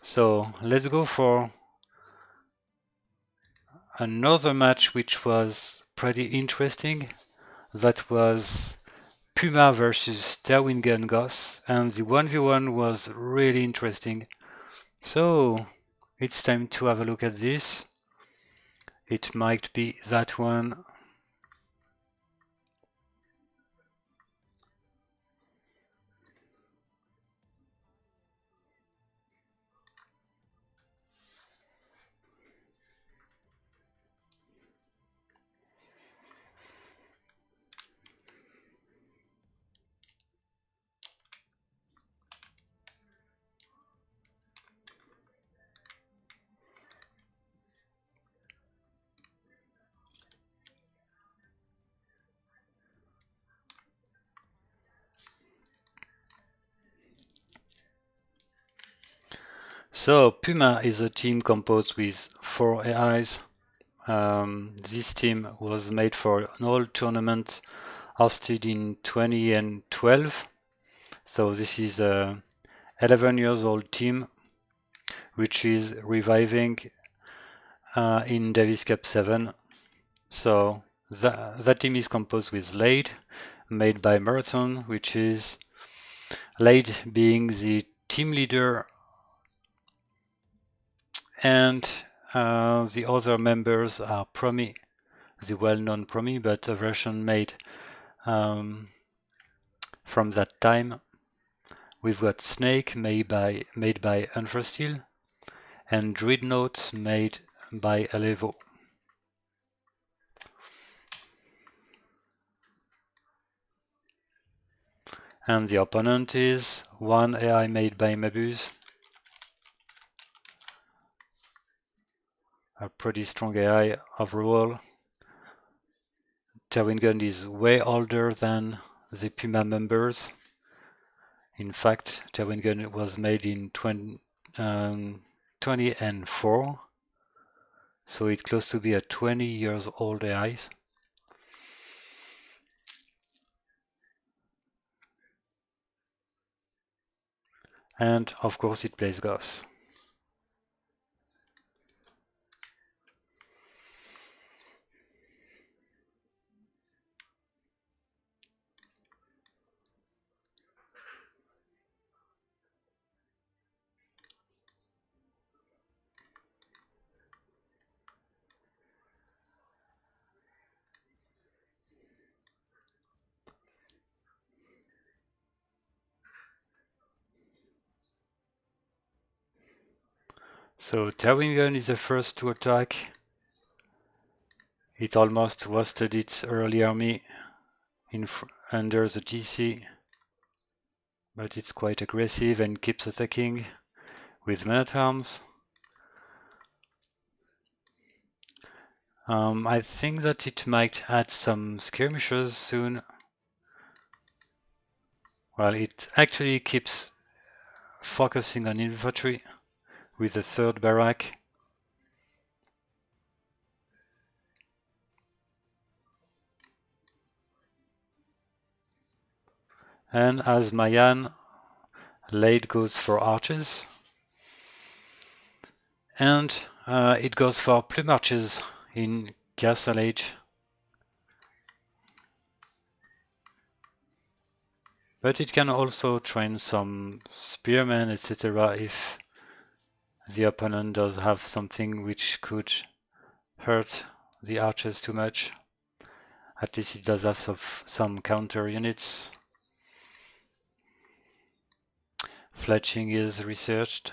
So let's go for another match which was pretty interesting. That was PUMA versus Terwingen Goth, and the 1v1 was really interesting. So it's time to have a look at this. It might be that one. So PUMA is a team composed with 4 AIs. This team was made for an old tournament hosted in 2012. So this is a 11 years old team which is reviving in Davis Cup 7. So that team is composed with Lade, made by Marathon, which is Lade being the team leader, and the other members are Promi, the well-known Promi, but a version made from that time. We've got Snake made by Unforsteel, and Dreadnought made by Alevo. And the opponent is one AI made by Mabuse, a pretty strong AI overall. Terwingen is way older than the PUMA members. In fact, Terwingen was made in 2004, so it's close to be a 20 years old AI. And of course it plays Goth. So Terwingen is the first to attack. It almost wasted its early army under the GC, but it's quite aggressive and keeps attacking with men-at-arms. I think that it might add some skirmishes soon. Well, it actually keeps focusing on infantry with the 3rd barrack. And as Mayan, Lade goes for archers. And it goes for plume archers in Castle Age. But it can also train some spearmen, etc. if the opponent does have something which could hurt the archers too much. At least it does have some counter units. Fletching is researched.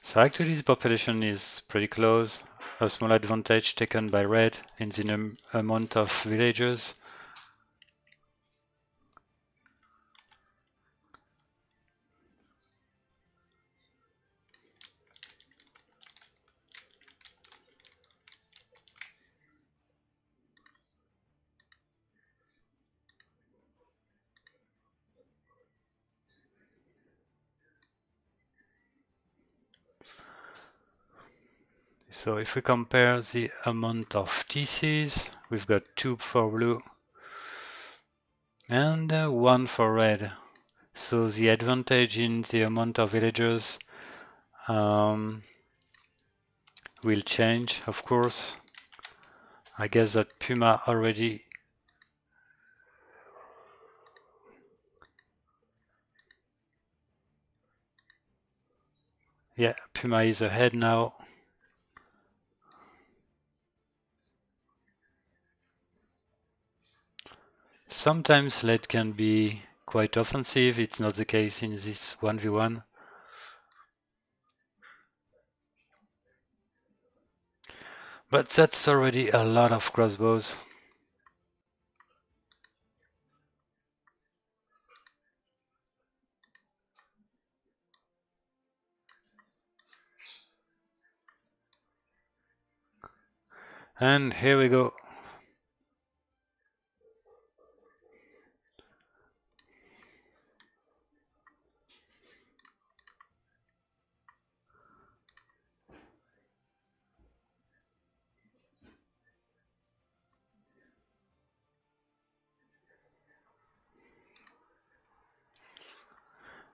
So actually the population is pretty close. A small advantage taken by red in the amount of villagers. So if we compare the amount of TCs, we've got 2 for blue and 1 for red. So the advantage in the amount of villagers will change, of course. I guess that PUMA already PUMA is ahead now. Sometimes Lade can be quite offensive, it's not the case in this 1v1. But that's already a lot of crossbows. And here we go.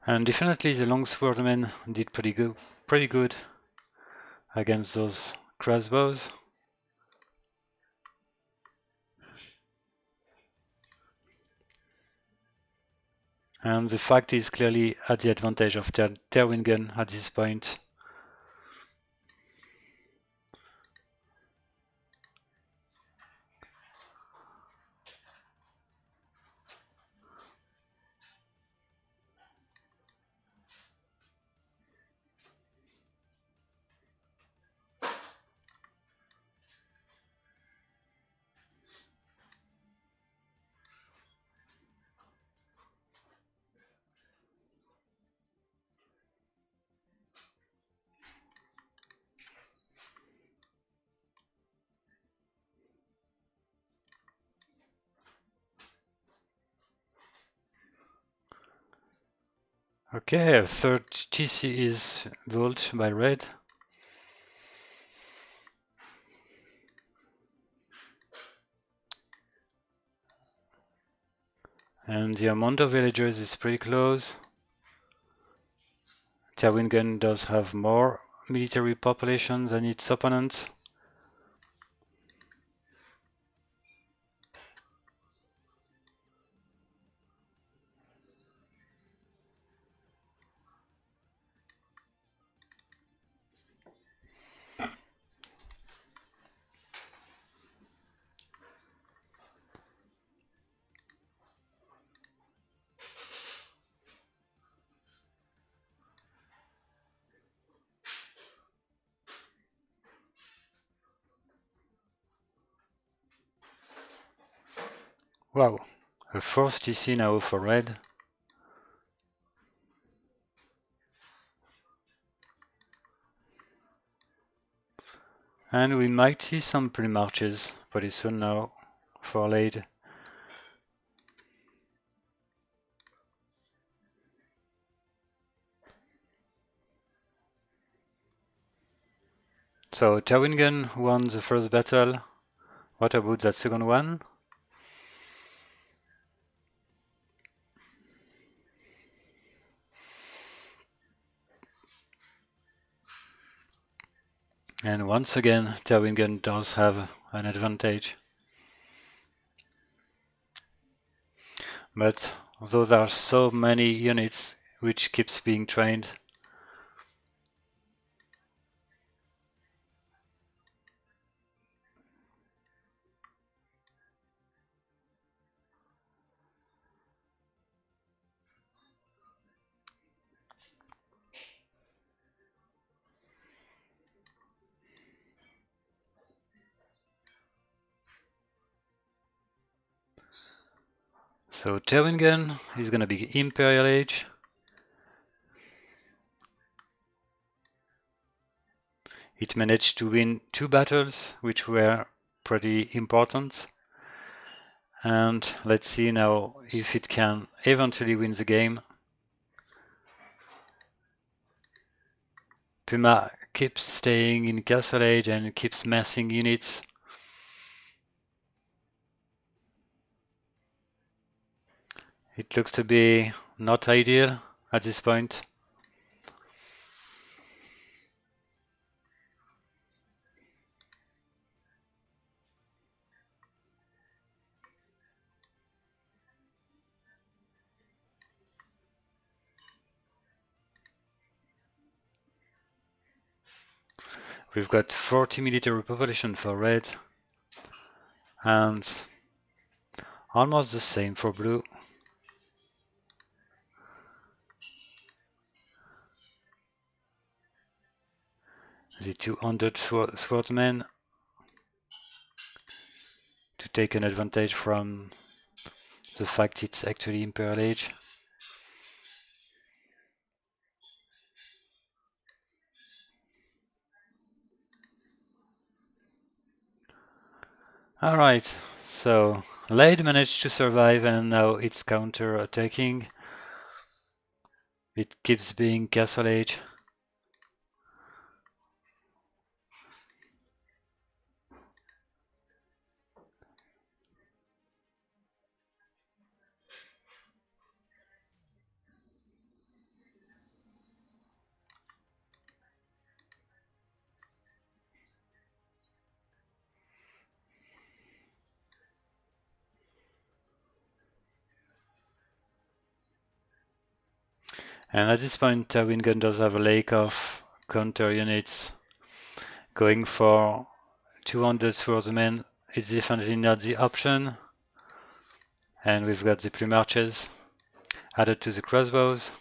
And definitely the longswordmen did pretty good against those crossbows. And the fact is clearly at the advantage of Terwingen at this point. Okay, a third TC is built by red. And the amount of villagers is pretty close. Terwingen does have more military population than its opponents. Wow, a fourth TC now for red. And we might see some pre-marches pretty soon now for Lade. So Terwingen won the first battle. What about that second one? And once again, Terwingen does have an advantage. But those are so many units which keeps being trained. So Terwingen is gonna be Imperial Age. It managed to win 2 battles, which were pretty important. And let's see now if it can eventually win the game. PUMA keeps staying in Castle Age and keeps massing units. It looks to be not ideal at this point. We've got 40 military population for red and almost the same for blue. The 200 swordmen to take an advantage from the fact it's actually Imperial Age. Alright, so Lade managed to survive and now it's counter-attacking. It keeps being Castle Age. And at this point, Terwingen does have a lake of counter units. Going for 200 swordsmen is definitely not the option. And we've got the plume archers added to the crossbows.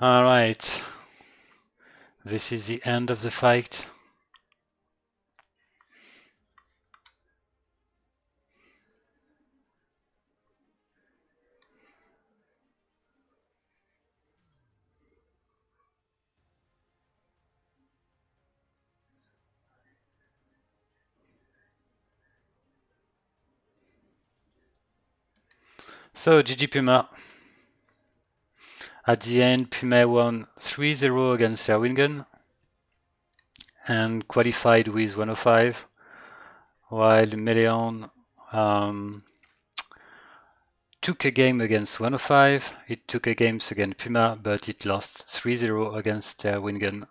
Alright, this is the end of the fight. So GG Puma. At the end, Puma won 3-0 against Terwingen and qualified with 105, while Meleon took a game against 105. It took a game against Puma, but it lost 3-0 against Terwingen.